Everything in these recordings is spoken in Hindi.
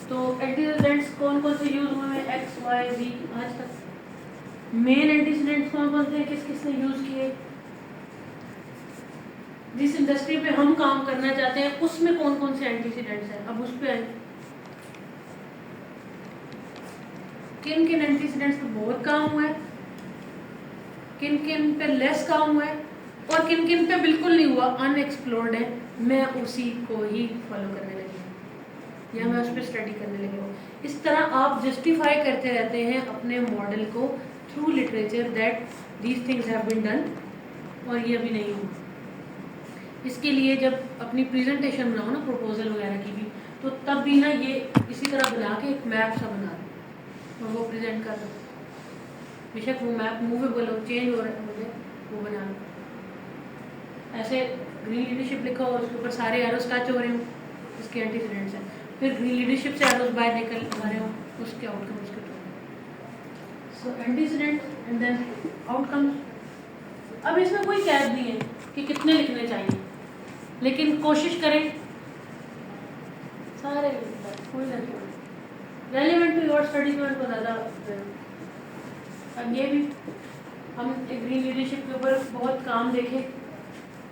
तो एंटीसीडेंट्स कौन कौन से यूज हुए हैं, एक्स वाई जी आज तक। मेन एंटीसीडेंट्स कौन कौन से, किस किस ने यूज किए, जिस इंडस्ट्री पे हम काम करना चाहते हैं उसमें कौन कौन से एंटीसीडेंट्स हैं, अब उस पे आए। किन किन एंटीसीडेंट्स पे बहुत काम हुआ है, किन किन पे लेस काम हुआ है, और किन किन पे बिल्कुल नहीं हुआ, अनएक्सप्लोर्ड है, मैं उसी को ही फॉलो करने लगी हूँ या मैं उस पर स्टडी करने लगी हूँ। इस तरह आप जस्टिफाई करते रहते हैं अपने मॉडल को through literature that these things have been done, और ये अभी नहीं हुआ। इसके लिए जब अपनी प्रेजेंटेशन बनाओ ना प्रपोजल वगैरह की भी, तो तब भी ना ये इसी तरह बना के एक मैप सा बना दो और वो प्रेजेंट कर दो। बेशक वो मैप मूवेबल हो, चेंज हो रहा है, मुझे वो बना लो। ऐसे ग्रीन लीडरशिप लिखो और उसके ऊपर सारे एरोस टच हो रहे हो, इसके एंटीसीडेंट्स हैं। फिर ग्रीन लीडरशिप से एरोस बाहर निकल आ रहे हो, उसके आउटकम उसके तो। सो एंटीसीडेंट एंड देन आउटकम्स। अब इसमें कोई कैद नहीं है कि कितने लिखने चाहिए, लेकिन कोशिश करें सारे कोई ना रेलिवेंट टू योर स्टडीज में उनको ज़्यादा। अब ये भी हम ग्रीन लीडरशिप के ऊपर बहुत काम देखे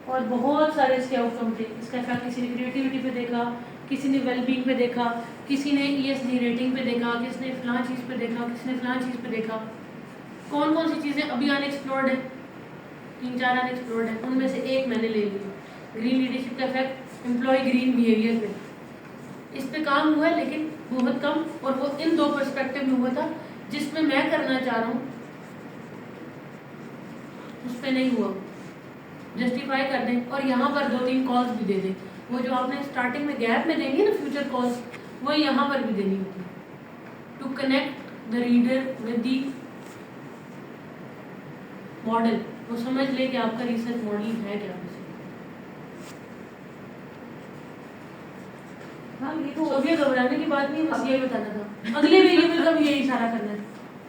और बहुत सारे इसके आउटकम थे। इसका इफेक्ट किसी ने क्रिएटिविटी पे देखा, किसी ने वेलबींग पे देखा, किसी ने ESG रेटिंग पे देखा, किसी ने फलां चीज़ पे देखा, किसी ने फलां चीज़ पे देखा। कौन कौन सी चीज़ें अभी अनएक्सप्लोर्ड है, 3-4 अनएक्सप्लोर्ड है, उनमें से एक मैंने ले ली। ग्रीन लीडरशिप का इफेक्ट एम्प्लॉय ग्रीन बिहेवियर पे, इस पे काम हुआ है लेकिन बहुत कम, और वो इन 2 पर्सपेक्टिव में हुआ था। जिसमें मैं करना चाह रहा हूँ उस पे नहीं हुआ। जस्टिफाई कर दें और यहाँ पर 2-3 कॉल्स भी दे दें। वो जो आपने स्टार्टिंग में गैप में देंगे ना फ्यूचर कॉल्स, वो यहाँ पर भी देनी होती है, to connect the reader with the model. वो समझ ले कि आपका रिसर्च मॉडल है क्या। हाँ ये तो अब ये घबराने की बात नहीं, बस यही बताना था। अगले वेरिएबल का भी यही इशारा करना है।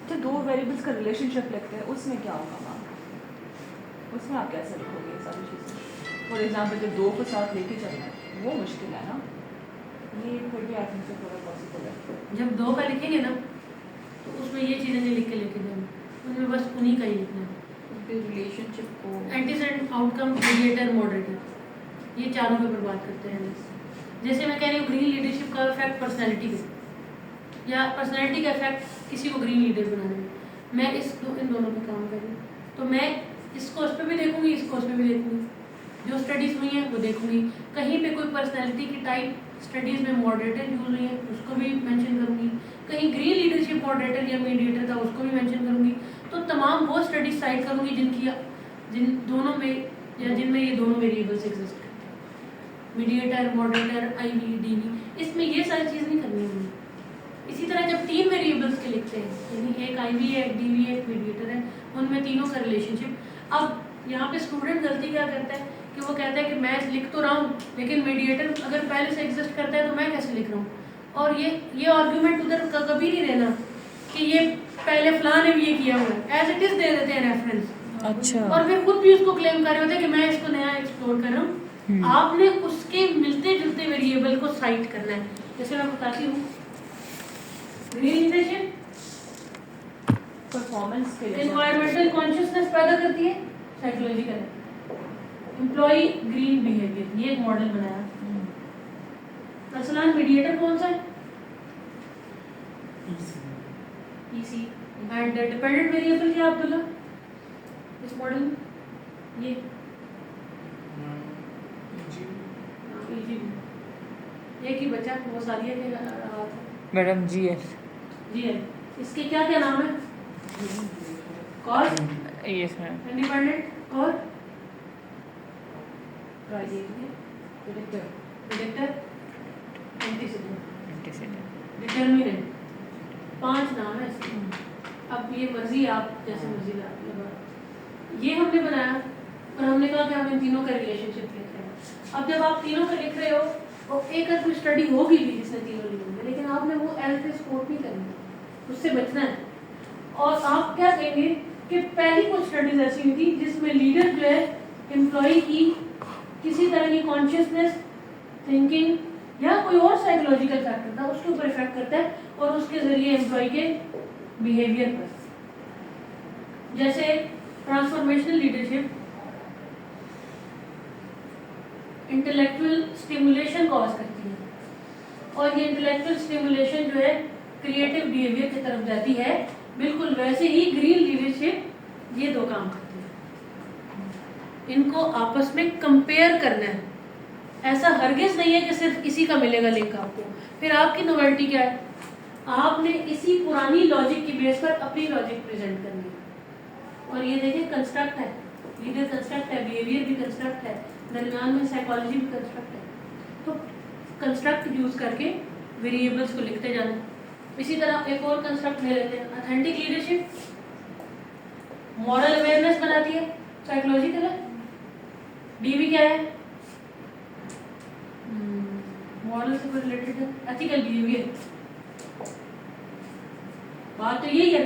तो 2 वेरिएबल्स का रिलेशनशिप लिखते हैं, उसमें क्या होगा मैम? उसमें आप कैसे लिखोगे ये सारी चीज़ें? फॉर एग्जाम्पल जब 2 को साथ लेके चलना है वो मुश्किल है ना, ये फिर भी आई थिंक से थोड़ा पॉसिबल है। जब 2 का लिखेंगे ना तो उसमें ये चीज़ें नहीं लिख के लेके जाएंगे, उनमें बस उन्हीं का ही लिखना है। फिर रिलेशनशिप को एंटीसीडेंट, आउटकम, मीडिएटर, मॉडरेटर, ये चारों पे बर्बाद करते हैं। जैसे मैं कह रही हूँ ग्रीन लीडरशिप का इफेक्ट पर्सनैलिटी पे, या पर्सनैलिटी का इफेक्ट किसी को ग्रीन लीडर बनाने में, मैं इन दोनों पे काम कर रही हूँ। तो मैं इसको उस पर भी देखूंगी, इसको उस पर भी देखूंगी, जो स्टडीज़ हुई हैं वो देखूंगी। कहीं पे कोई पर्सनैलिटी की टाइप स्टडीज़ में मॉडरेटर यूज हुई है उसको भी मेंशन करूंगी, कहीं ग्रीन लीडरशिप मॉडरेटर या मीडिएटर था उसको भी मेंशन करूंगी। तो तमाम वो स्टडीज साइट करूंगी जिन दोनों में या जिनमें ये दोनों वेरिएबल्स एग्जिस्ट करते हैं, मीडिएटर, मॉडरेटर, IV, DV। इसमें ये सारी चीज़ नहीं करनी होगी। इसी तरह जब 3 वेरिएबल्स के लिखते हैं, यानी एक IV है, एक DV है, एक मीडिएटर है, उनमें तीनों का रिलेशनशिप। अब यहाँ पे स्टूडेंट गलती क्या करता है कि वो कहता है कि मैं लिख तो रहा हूँ लेकिन मीडिएटर अगर पहले से एग्जिस्ट करता है तो मैं कैसे लिख रहा हूँ। और ये आर्ग्यूमेंट उधर कभी नहीं देना कि ये पहले फलां ने भी ये किया हुआ है, एज इट इज दे देते हैं रेफरेंस। अच्छा। और फिर खुद भी उसको क्लेम कर रहे होते हैं कि मैं इसको नया एक्सप्लोर कर रहा हूँ। आपने उसके मिलते जुलते वेरिएबल को साइट करना है। जैसे मैं बताती हूँ, ग्रीन लीडरशिप परफॉर्मेंस के लिए एनवायरमेंटल कॉन्शियसनेस पैदा करती है, साइकोलॉजिकल। एम्प्लॉय ग्रीन बिहेवियर, ये एक मॉडल बनाया। पर्सनल मीडिएटर कौन सा है? EC। एंड डिपेंडेंट वेरिएबल क्या अब्दुल्ला इस मॉडल में? ये EG। एक ही बच्चा वो सादिया के रहा था मैडम GL। इसके क्या क्या नाम है? Cause, yes ma'am. इंडिपेंडेंट और प्रेडिक्टर, एंटीसीडेंट, डिटर्मिनेंट। 5 नाम है इसके। अब ये मर्जी आप जैसे मर्जी लगा, ये हमने बनाया और हमने कहा कि हम इन तीनों का रिलेशनशिप लिख रहे हैं। अब जब आप तीनों का लिख रहे हो और एक कोई स्टडी होगी भी जिसने तीनों लिखे होंगे, लेकिन आपने वो एज पे स्पोर्ट नहीं करनी, उससे बचना है। और आप क्या कहेंगे कि पहली कुछ स्टडीज ऐसी हुई थी जिसमें लीडर जो है एम्प्लॉय की किसी तरह की कॉन्शियसनेस, थिंकिंग या कोई और साइकोलॉजिकल फैक्टर था उसके ऊपर इफेक्ट करता है और उसके जरिए एम्प्लॉय के बिहेवियर पर। जैसे transformational leadership intellectual stimulation cause करती है और ये इंटेलेक्चुअल स्टिमुलेशन जो है क्रिएटिव बिहेवियर की तरफ जाती है। बिल्कुल वैसे ही ग्रीन लीडरशिप ये दो काम करती है, इनको आपस में कंपेयर करना है। ऐसा हरगिज नहीं है कि सिर्फ इसी का मिलेगा लिंक आपको। फिर आपकी नोवेल्टी क्या है, आपने इसी पुरानी लॉजिक की बेस पर अपनी लॉजिक प्रेजेंट करनी है। और ये देखिए कंस्ट्रक्ट है, लीडर कंस्ट्रक्ट है, बिहेवियर भी कंस्ट्रक्ट है, दरमियान में साइकोलॉजी भी कंस्ट्रक्ट है। तो कंस्ट्रक्ट यूज करके वेरिएबल्स को लिखते जाना। इसी तरह एक और कंस्ट्रक्ट ले लेते हैं, ऑथेंटिक लीडरशिप मॉरल अवेयरनेस बनाती है, साइकोलॉजिकल है। डीवी क्या है, मॉरल से रिलेटेड है, एथिकल बिहेवियर। बात तो यही है।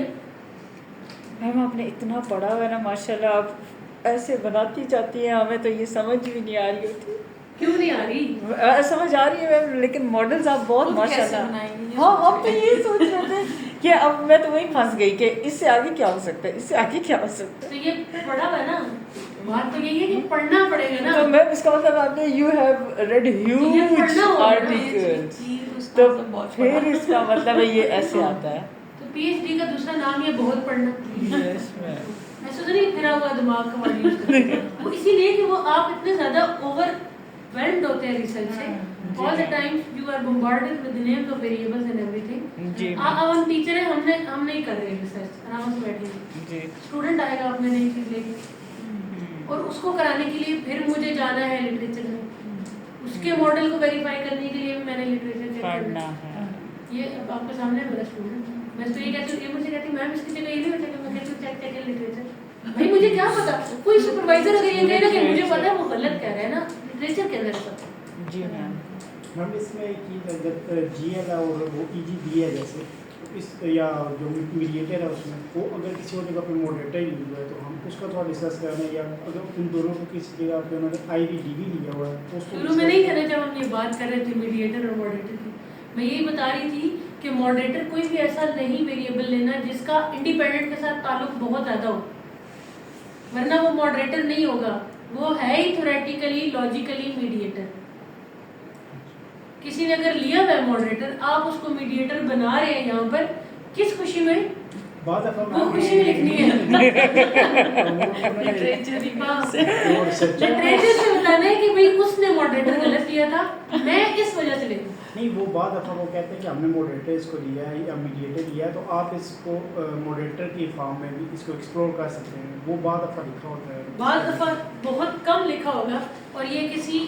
मैम आपने इतना पढ़ा हुआ है ना माशाल्लाह, आप ऐसे बनाती जाती हैं, हमें तो ये समझ भी नहीं आ रही होती। क्यों नहीं आ रही? समझ आ रही है मैम, लेकिन मॉडल्स आप बहुत खुद कैसे माशाल्लाह। बनाएंगी? हाँ हम तो यही सोच रहे थे कि अब मैं तो वहीं फंस गई कि इससे आगे क्या हो सकता है, इससे आगे क्या हो सकता तो ये पढ़ा हुआ है ना, बात तो यही है कि पढ़ना पड़ेगा है। ना। तो मैम इसका मतलब आपने यू हैव रेड ये ह्यूज पढ़ना होगा ना। आर्टिकल्स, तो फिर इसका मतलब है ये ऐसे आता है। तो पीएचडी का दूसरा नाम ये बहुत पढ़ना। Yes ma'am. ऐसा तो नहीं फिरा हुआ दिमाग का वर्ड यूज करते हैं। वो इसीलिए कि वो आप इतने ज्यादा ओवरवेल्म्ड होते हैं रिसर्च से। All the time you are bombarded with the names of variables and everything. जी अब हम टीचर हैं, हम नहीं कर रहे रिसर्च, आराम से बैठे हैं। जी स्टूडेंट आएगा अपने नई चीज लेके और उसको कराने के लिए फिर मुझे जाना है लिटरेचर में, उसके मॉडल को वेरीफाई करने के लिए मैंने लिटरेचर चेक पढ़ना करना है। ये अब आपके सामने है मेरा स्टूडेंट। मैं तो ये कहती हूँ, ये मुझे कहती मैम इसकी जगह ये नहीं हो सकता। मैं कहती हूँ चेक लिटरेचर। भाई मुझे क्या पता, कोई सुपरवाइजर अगर ये कहे ना कि मुझे पता है, वो गलत कह रहा है ना। लिटरेचर के अंदर सब। जी मैम। मैम इसमें एक चीज़ है, जब जीएल है और वो ईजीबी है जैसे, तो इस या जो मीडिएटर है उसमें वो अगर किसी और जगह पे मॉडरेटर यूज हुआ है तो हम उसका थोड़ा डिस्कस करना है, या अगर उन दोनों को किसी जगह पे उन्होंने आईवीडीबी लिया हुआ है तो उसको शुरू में नहीं करना, जब हम ये बात कर रहे थे मीडिएटर और मॉडरेटर की, मैं यही बता रही थी कि मॉडरेटर कोई भी ऐसा नहीं वेरिएबल लेना जिसका इंडिपेंडेंट के साथ ताल्लुक बहुत ज़्यादा हो, वरना वो मॉडरेटर नहीं होगा। वो है ही थ्योरेटिकली लॉजिकली मीडिएटर। किसी ने अगर लिया हुआ है मॉडरेटर, आप उसको मीडिएटर बना रहे हैं यहाँ पर, किस खुशी में? बाद वो खुशी में लिखनी है। लिटरेचर लिटरेचर से बताना है कि भाई उसने मॉडरेटर गलत लिया था, मैं इस वजह से लिखूँ। नहीं, वो बाद दफ़ा वो कहते हैं कि हमने मॉडरेटर इसको लिया है या मीडिएटर लिया है, तो आप इसको मॉडरेटर की फॉर्म में भी इसको एक्सप्लोर कर सकते हैं। वो बाद दफ़ा लिखा होता है, बाद दफा बहुत कम लिखा होगा और ये किसी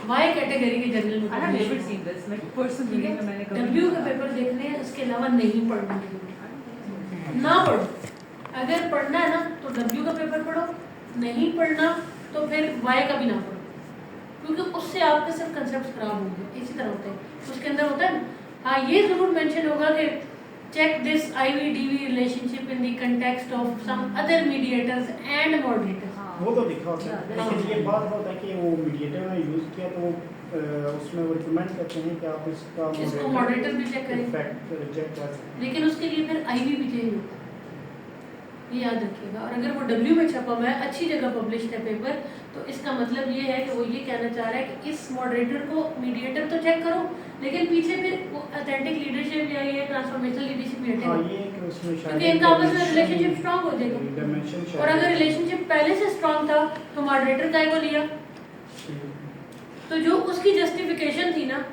वाई कैटेगरी के जर्नल में। I have never seen this. Like personally मैंने कभी डब्ल्यू का पेपर देखने हैं, उसके अलावा नहीं पढ़ना चाहिए। ना पढ़ो, अगर पढ़ना है ना तो डब्ल्यू का पेपर पढ़ो, नहीं पढ़ना तो फिर वाई का भी ना पढ़ो, क्योंकि उससे आपके सिर्फ कंसेप्ट खराब होंगे। इसी तरह होता है, उसके अंदर होता है। हाँ, ये जरूर मेंशन होगा कि check this IV DV relationship in the context of some other mediators and moderators. वो तो लिखा होता है। लेकिन ये बात होता है कि वो मीडिएटर ने यूज़ किया तो वो उसमें वो रिकमेंड करते हैं कि आप इसको मॉडरेटर भी चेक करें, इफेक्ट रिजेक्ट कर सकते हैं। लेकिन उसके लिए फिर आईवी भी चाहिए होता है, ये याद रखिएगा। और अगर वो डब्ल्यू में छपा हुआ है, अच्छी जगह पब्लिश है पेपर, तो इसका मतलब ये है कि वो ये कहना चाह रहा है कि इस मॉडरेटर को मीडिएटर तो चेक करो, लेकिन पीछे फिर वो ऑथेंटिक लीडरशिप या ये ट्रांसफॉर्मेशनल लीडरशिप भी हाँ, हटेगा, ये कि उसमें क्योंकि इनका आपस में रिलेशनशिप स्ट्रांग हो जाएगा। डायमेंशन और अगर रिलेशनशिप पहले से स्ट्रांग था तो मॉडरेटर का को लिया, तो जो उसकी जस्टिफिकेशन थी ना,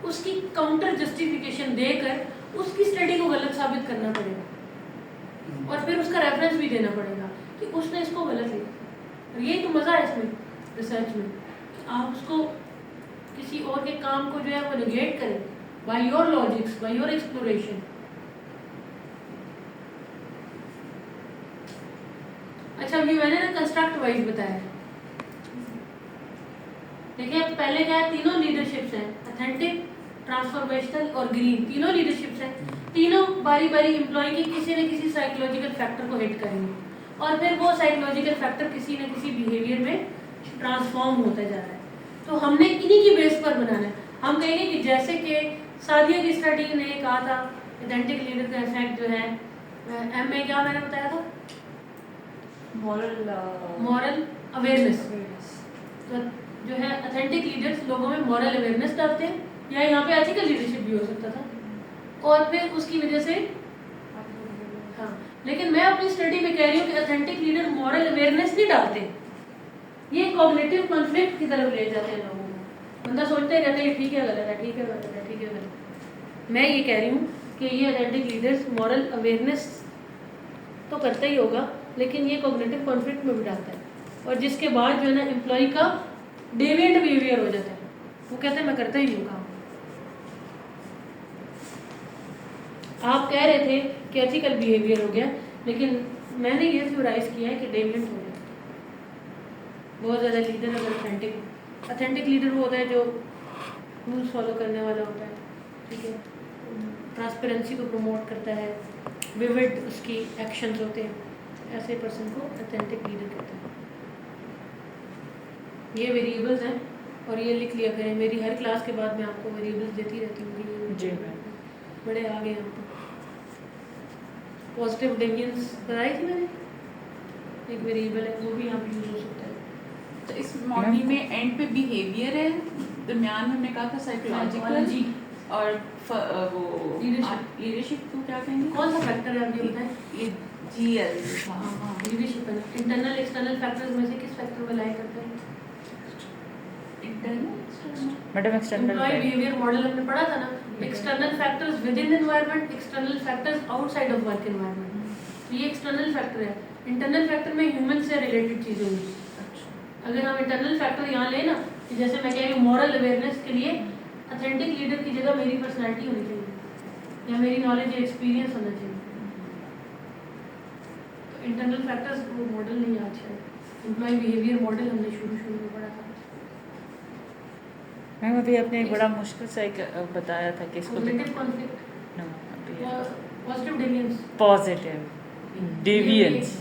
उसकी काउंटर जस्टिफिकेशन देकर उसकी स्टडी को गलत साबित करना पड़ेगा और फिर उसका रेफरेंस भी देना पड़ेगा कि उसने इसको गलत लिया। और यही तो मज़ा है इसमें रिसर्च में, आप उसको किसी और के काम को जो है वो निगेट करें by your logics, by your exploration. अच्छा, अभी मैंने ना कंस्ट्रक्ट वाइज बताया। देखिए पहले क्या है, तीनों लीडरशिप्स हैं, ऑथेंटिक, ट्रांसफॉर्मेशनल और ग्रीन, तीनों लीडरशिप्स हैं। तीनों बारी बारी एम्प्लॉय के किसी न किसी साइकोलॉजिकल फैक्टर को हिट करेंगे और फिर वो साइकोलॉजिकल फैक्टर किसी न किसी बिहेवियर में ट्रांसफॉर्म होता जा रहा है। तो हमने इन्हीं की बेस पर बनाना है। हम कहेंगे कि जैसे कि सादिया की स्टडी ने कहा था ऑथेंटिक लीडर का इफेक्ट जो है एम में क्या मैंने बताया था मॉरल अवेयरनेस। तो जो है ऑथेंटिक लीडर्स लोगों में मॉरल अवेयरनेस डालते हैं, या यहाँ पे एथिकल लीडरशिप भी हो सकता था, और फिर उसकी वजह से हाँ। लेकिन मैं अपनी स्टडी में कह रही हूँ कि ऑथेंटिक लीडर मॉरल अवेयरनेस नहीं डालते, ये कॉग्निटिव कॉन्फ्लिक्ट की तरफ ले जाते हैं लोगों को। बंदा सोचते रहता है ठीक है गलत है, ठीक है गलत है, ठीक है गलत। मैं ये कह रही हूँ कि ये ऑथेंटिक लीडर्स मॉरल अवेयरनेस तो करता ही होगा, लेकिन ये कॉग्निटिव कॉन्फ्लिक्ट में भी डालता है, और जिसके बाद जो है ना एम्प्लॉय का डेविएंट बिहेवियर हो जाता है, वो कहते हैं मैं करता ही नहीं हूँ काम। आप कह रहे थे कि एथिकल बिहेवियर हो गया, लेकिन मैंने ये थ्योराइज किया है कि डेविएंट हो गया। बहुत ज़्यादा लीडर अगर ऑथेंटिक लीडर वो होता है जो रूल्स फॉलो करने वाला होता है, ठीक है, ट्रांसपेरेंसी को प्रमोट करता है, विविड उसकी एक्शंस होते हैं, ऐसे पर्सन को ऑथेंटिक लीडर कहते हैं। ये वेरिएबल्स हैं और ये लिख लिया करें, मेरी हर क्लास के बाद मैं आपको वेरिएबल्स देती रहती हूँ जी मैम। बड़े आगे हैं आपको। पॉजिटिव डेविएंस बताई थी मैंने, एक वेरिएबल है, वो भी यहाँ पे यूज हो सकता है। तो इस मॉडल में एंड पे बिहेवियर है, दरमियान में हमने कहा था साइकोलॉजिकल और वो लीडरशिप को क्या कहेंगे, कौन सा फैक्टर है आप ये बताएं? ये जीएल हाँ लीडरशिप है ना। इंटरनल एक्सटर्नल फैक्टर्स में से किस फैक्टर में लाई करते हैं? Internal madam external employ behaviour model हमने पढ़ा था ना, external factors within environment, external factors outside of work environment. तो ये एक्सटर्नल फैक्टर है। इंटरनल फैक्टर में ह्यूमन से रिलेटेड चीजें होंगी। अगर हम इंटरनल फैक्टर यहाँ ले ना, कि जैसे मैं कह रही हूँ मॉरल अवेयरनेस के लिए ऑथेंटिक लीडर की जगह मेरी पर्सनैलिटी होनी चाहिए या मेरी नॉलेज या एक्सपीरियंस होना चाहिए। तो इंटरनल फैक्टर्स वो मॉडल नहीं याद शायद, एम्प्लॉय बिहेवियर मॉडल हमने शुरू में पढ़ा था। मैम अभी आपने एक बड़ा मुश्किल सा एक बताया था कि इसको कॉग्निटिव कॉन्फ्लिक्ट, पॉजिटिव डेविएंस, पॉजिटिव डेविएंस,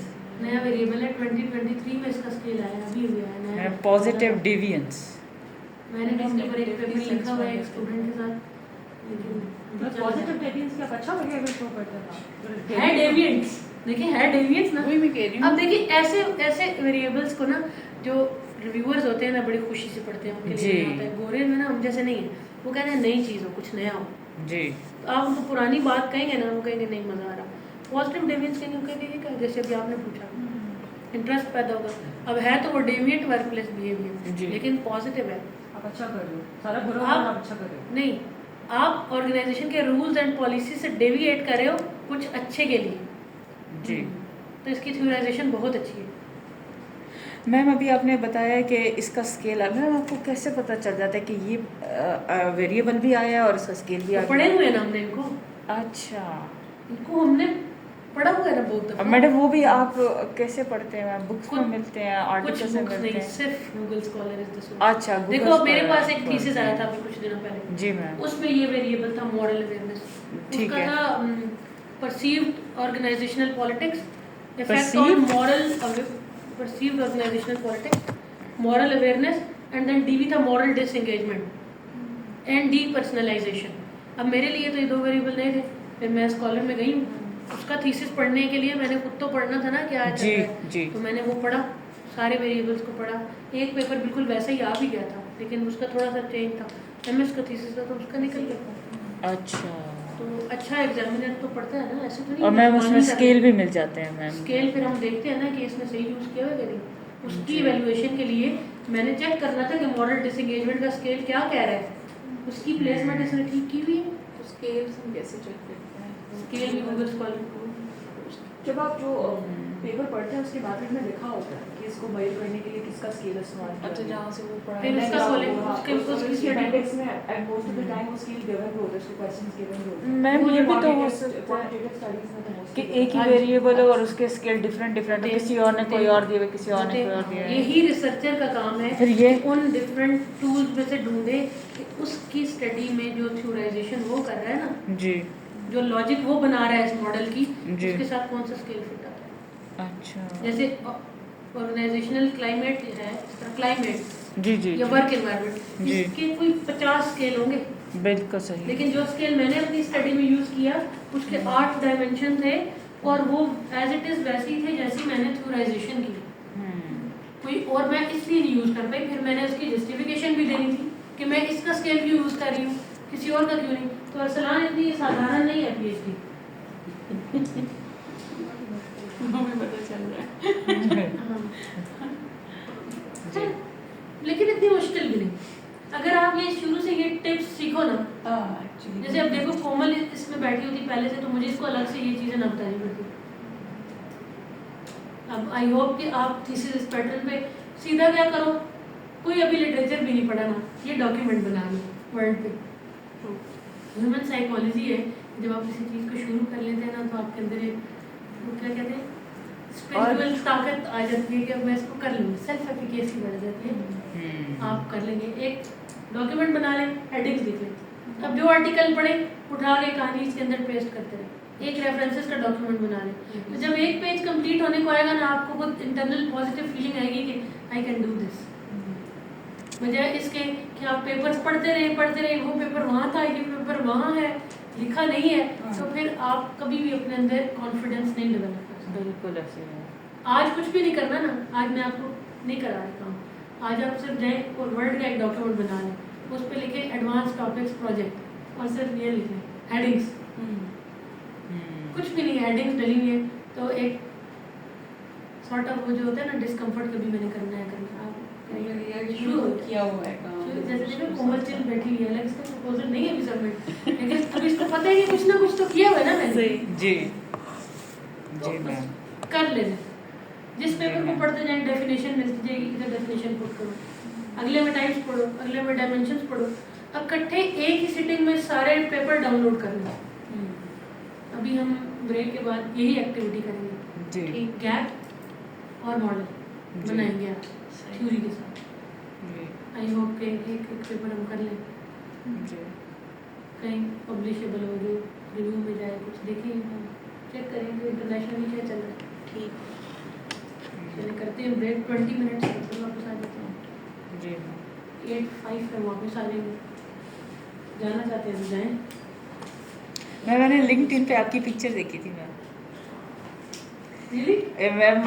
नया वेरिएबल है 2023 में इसका स्केल आया, अभी हुआ है नया पॉजिटिव डेविएंस। मैंने इसके ऊपर एक पेपर लिखा हुआ है एक स्टूडेंट के साथ, लेकिन पॉजिटिव डेविएंस क्या अच्छा बिहेवियर को करता था है डेविएंट्स। देखिए है डेविएंट्स ना, वही मैं कह रही हूँ। अब देखिए ऐसे वेरिएबल्स को ना जो रिव्यूअर्स होते हैं ना बड़ी खुशी से पढ़ते हैं, उनके लिए आता है। गोरे में ना हम जैसे नहीं है, वो कहते हैं नई चीज़ हो, कुछ नया हो जी। तो आप उनको पुरानी बात कहेंगे ना, वो कहेंगे नहीं मज़ा आ रहा। पॉजिटिव डेविएंस कहेंगे, वो कहेंगे क्या, जैसे अभी आपने पूछा इंटरेस्ट पैदा होगा। अब है तो वो डेविएंट वर्क प्लेस बिहेवियर, लेकिन पॉजिटिव है, आप अच्छा कर रहे हो, सारा बुरा आप अच्छा कर रहे हो। नहीं, आप ऑर्गेनाइजेशन के रूल्स एंड पॉलिसी से डेविएट कर रहे हो कुछ अच्छे के लिए जी। तो इसकी थ्योराइजेशन बहुत अच्छी है। मैम अभी आपने बताया कि इसका स्केल है, मैम आपको कैसे पता चल जाता है कि ये वेरिएबल भी आया है और इसका स्केल भी आया? पढ़े हुए ना हमने इनको, अच्छा, इनको हमने पढ़ा हुआ है ना बहुत दफा। मैडम वो भी आप कैसे पढ़ते हैं मैम? बुक्स में मिलते हैं, कुछ आर्टिकल्स में बुक्स मिलते नहीं, हैं? सिर्फ Google scholar is the source. अच्छा, Google देखो मेरे Scholar पास एक पर- थीसिस आया था अभी कुछ दिनों पहले जी मैम। उसमें ये वेरिएबल था मॉरल अवेयरनेस। ठीक उसका है। था perceived organisational politics, effect Perceived? On morale, perceived organisational politics, moral awareness, and then डी भी था moral disengagement and depersonalisation. अब मेरे लिए तो ये दो वेरिएबल नहीं थे, फिर मैं स्कॉलर में गई हूँ, उसका थीसिस पढ़ने के लिए मैंने खुद तो पढ़ना था ना क्या चल जी रहा है। जी। तो मैंने वो पढ़ा, सारे वेरिएबल्स को पढ़ा। एक पेपर बिल्कुल वैसा ही आ भी गया था, लेकिन उसका थोड़ा सा चेंज था, एमएस का थीसिस था तो उसका निकल गया। अच्छा, तो अच्छा एग्जामिनर तो पढ़ता है ना, ऐसे तो नहीं। और मैम उसमें स्केल भी मिल जाते हैं मैम? स्केल फिर हम देखते हैं ना कि इसने सही यूज़ किया है कि नहीं। उसकी इवैल्यूएशन के लिए मैंने चेक करना था कि मॉरल डिसएंगेजमेंट का स्केल क्या कह रहा है, उसकी प्लेसमेंट इसने ठीक की हुई है। तो स्केल्स हम कैसे चेक करते हैं? स्केल भी गूगल स्कॉलर। जब आप जो पेपर पढ़ते हैं उसके बाद में लिखा होता है कि इसको मेजर करने के लिए किसका स्केल इस्तेमाल किया। अच्छा, जहाँ से वो पढ़ा फिर उसका खोलें, उसके अपेंडिक्स में at most of the time वो स्केल गिवन होता है, उसको क्वेश्चंस गिवन होते हैं। मैम ये भी तो हो Quantitative सकता है quantitative studies में तो most कि of the एक ही हाँ, वेरिएबल हो और उसके स्केल डिफरेंट डिफरेंट, होते हैं, किसी और ने कोई और दिया हुआ, किसी और ने कोई और दिया है। यही रिसर्चर का काम है फिर ये- कि उन डिफरेंट टूल्स में से ढूंढे कि उसकी स्टडी में जो थ्योराइजेशन वो कर रहा है ना, जी जो लॉजिक वो बना रहा है इस मॉडल की, जी। उसके साथ कौन सा स्केल फिट आता है। अच्छा, जैसे ऑर्गेनाइजेशनल क्लाइमेट है, इस तरह क्लाइमेट जी जी या जी, वर्क एनवायरनमेंट, जी। इसके कोई 50 स्केल होंगे, बिल्कुल सही। लेकिन जो स्केल मैंने अपनी स्टडी में यूज़ किया उसके 8 डायमेंशन थे और वो एज इट इज़ वैसे ही थे जैसी मैंने थ्योराइजेशन की। कोई और मैं इसलिए नहीं यूज़ कर पाई, फिर मैंने उसकी जस्टिफिकेशन भी देनी थी कि मैं इसका स्केल क्यों यूज़ कर रही हूँ, किसी और का क्यों नहीं। तो अरसलान इतनी साधारण नहीं है PhD। हमें पता चल रहा है। जी। लेकिन इतनी मुश्किल भी नहीं, अगर आप ये शुरू से ये टिप्स सीखो ना। एक्चुअली जैसे अब देखो कोमल इसमें बैठी होती पहले से, तो मुझे इसको अलग से ये चीज़ें ना बतानी पड़ती। अब आई होप कि आप थीसिस इस पैटर्न पे सीधा क्या करो, कोई अभी लिटरेचर भी नहीं पढ़ा ना, ये डॉक्यूमेंट बना लो वर्ड पे। ह्यूमन साइकोलॉजी है, जब आप किसी चीज़ को शुरू कर लेते हैं ना तो आपके अंदर एक वो क्या कहते हैं स्पिरिचुअल ताकत आ जाती है कि अब मैं इसको कर लूँगी, सेल्फ एफिकेसी बढ़ जाती है। आप कर लेंगे, एक डॉक्यूमेंट बना लें, हेडिंग्स लिख लें, अब जो आर्टिकल पढ़े उठा के कहानी इसके अंदर पेस्ट करते रहे, एक रेफरेंसेस का डॉक्यूमेंट बना लें। तो जब एक पेज कंप्लीट होने को आएगा ना, आपको बहुत इंटरनल पॉजिटिव फीलिंग आएगी कि आई कैन डू दिस, बजाय इसके कि आप पेपर्स पढ़ते रहे, वो पेपर वहाँ था, ये पेपर वहाँ है, लिखा नहीं है, तो फिर आप कभी भी अपने अंदर कॉन्फिडेंस नहीं डेवलप कर सकते। बिल्कुल ऐसे है। आज कुछ भी नहीं करना ना, आज मैं आपको नहीं करा रही काम, आज आप सिर्फ जाएँ और वर्ड का एक डॉक्यूमेंट बना लें, उस पर लिखें एडवांस टॉपिक्स प्रोजेक्ट और सिर्फ ये लिखें हेडिंग्स, कुछ भी नहीं, हेडिंग्स डली हुई है। तो एक सॉर्ट ऑफ वो जो होता है ना डिस्कम्फर्ट, कभी मैंने करना है आप शुरू हो किया हुआ है काम। जैसे देखो कोमल चिल बैठी हुई है, अलग इसका प्रपोजल नहीं है अभी सबमिट, लेकिन अभी इसको पता है कि कुछ ना कुछ तो किया हुआ है ना मैंने। जी तो जी मैम। कर लेना, जिस पेपर को पढ़ते जाए डेफिनेशन मिलती जाएगी, इधर डेफिनेशन पुट करो, अगले में टाइप्स पढ़ो, अगले में डायमेंशंस पढ़ो, इकट्ठे एक ही सिटिंग में सारे पेपर डाउनलोड कर लो। अभी हम ब्रेक के बाद यही एक्टिविटी करेंगे जी कि गैप और मॉडल बनाएंगे आप थ्योरी के साथ। जी आई होप के एक पेपर हम कर लें, जी कहीं पब्लिशेबल हो, जो रिव्यू में जाए, कुछ देखेंगे, हम चेक करेंगे इंटरनेशनली क्या चल रहा है। ठीक। चलिए करते हैं ब्रेक 20 मिनट्स, फिर वापस आ जाते हैं। जी 8:05 पर वापस आ जाएंगे, जाना चाहते हैं तो जाएँ। मैंने लिंक्डइन पे आपकी पिक्चर देखी थी मैम। रियली? मैम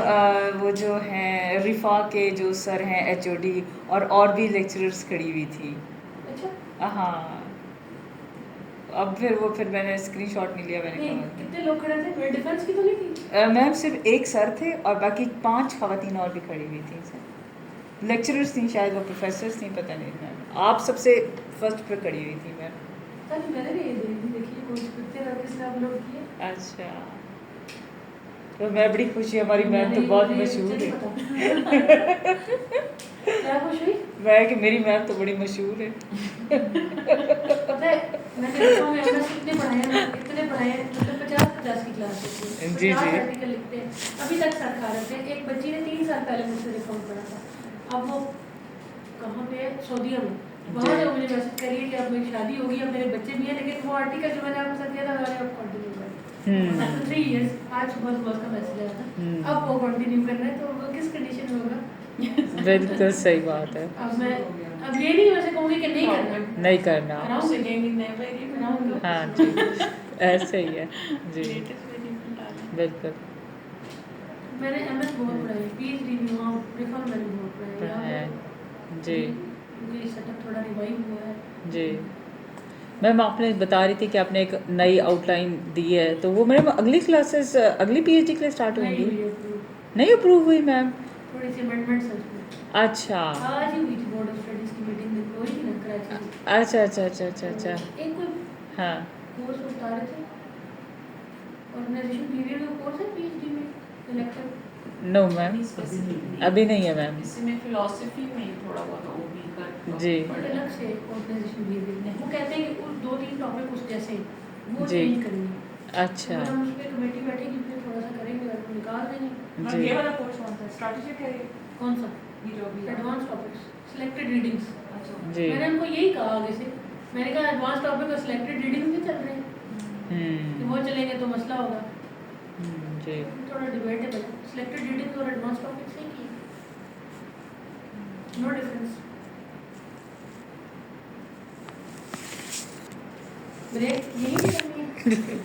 वो जो हैं रिफा के जो सर हैं HOD और भी लेक्चरर्स खड़ी हुई थी। अच्छा, हाँ, अब फिर मैंने स्क्रीनशॉट नहीं लिया, मैंने नहीं कहा कितने लोग खड़े थे, मेरे डिफेंस की तो नहीं थी? मैम सिर्फ एक सर थे और बाकी 5 खवातीन और भी खड़ी हुई थी सर, लेक्चरर्स थी शायद, वो प्रोफेसर्स थी, पता नहीं मैम। आप सबसे फर्स्ट पर खड़ी हुई थी मैम। तब मैंने भी ये देखी कौन सी पिक्चर और किसने अपलोड की है। अच्छा, तो मैं बड़ी खुशी, हमारी मैम तो मैंने बहुत मुझे मशहूर नहीं है। पता। क्या खुश हुई? मैं कि मेरी मैम तो बड़ी मशहूर है। पता है मैंने देखा मैं MS इतने पढ़ाए हैं, मतलब 50 की क्लास होती है, जी, 50 जी। आर्टिकल लिखते हैं, अभी तक सर खा रहे थे। एक बच्ची ने 3 साल पहले मुझसे रिकॉर्ड पढ़ा था, अब वो कहाँ पे है, सऊदीया में, वहाँ से मुझे मैसेज करिए कि अब मेरी शादी होगी, अब मेरे बच्चे भी हैं, लेकिन वो आर्टिकल जो मैंने आपके साथ किया था मैंने अब कंटिन्यू कर 3 years, आज सुबह का मैसेज आया था, अब वो कंटिन्यू करना है, तो वो किस कंडीशन में होगा? बिल्कुल सही बात है, अब ये नहीं वैसे कहूँगी कि नहीं करना, नहीं करना। कराऊंगी, कराऊंगी। हाँ जी, ऐसे ही है जी, बिल्कुल मैंने MS बहुत पढ़ा है, PhD भी वहाँ प्रेफर मैंने बहुत पढ़ा है है जी क्योंकि सेटअप थोड़ा रिवाइव हुआ है। जी। मैम आपने बता रही थी कि आपने एक नई आउटलाइन दी है, तो वो मैम अगली क्लासेस अगली PhD के लिए स्टार्ट नहीं होंगी? हुई approve, नहीं अप्रूव हुई मैम? थोड़ी सी अमेंडमेंट्स हैं उसमें। अच्छा आज ही हुई थी बोर्ड ऑफ स्टडीज की मीटिंग में, कोई थी ना कराची में। अच्छा अच्छा अच्छा अच्छा अच्छा एक कोई हाँ कोर्स बता रहे थे, ऑर्गेनाइजेशन पीरियड का कोर्स है PhD में, इलेक्टिव। नो मैम अभी नहीं है मैम। इसमें फिलॉसफी में थोड़ा बहुत OB का जी। एक अलग से ऑर्गेनाइजेशन बिहेवियर, वो कहते हैं कि उस 2-3 टॉपिक उस जैसे हैं, वो जी। चेंज करेंगे। अच्छा अगर हम उस पर कमेटी बैठेगी फिर थोड़ा सा करेंगे और निकाल देंगे। जी। ये वाला कोर्स कौन सा स्ट्रैटेजिक है ये? कौन सा? ये जो अभी एडवांस टॉपिक्स, सिलेक्टेड रीडिंग्स। अच्छा जी मैंने उनको यही कहा आगे से, मैंने कहा एडवांस टॉपिक और सिलेक्टेड रीडिंग भी चल रहे हैं, कि वो चलेंगे तो मसला होगा। जी थोड़ा डिबेटेबल है, सिलेक्टेड रीडिंग और एडवांस टॉपिक से की नो डिफरेंस। ब्रेक यही करनी है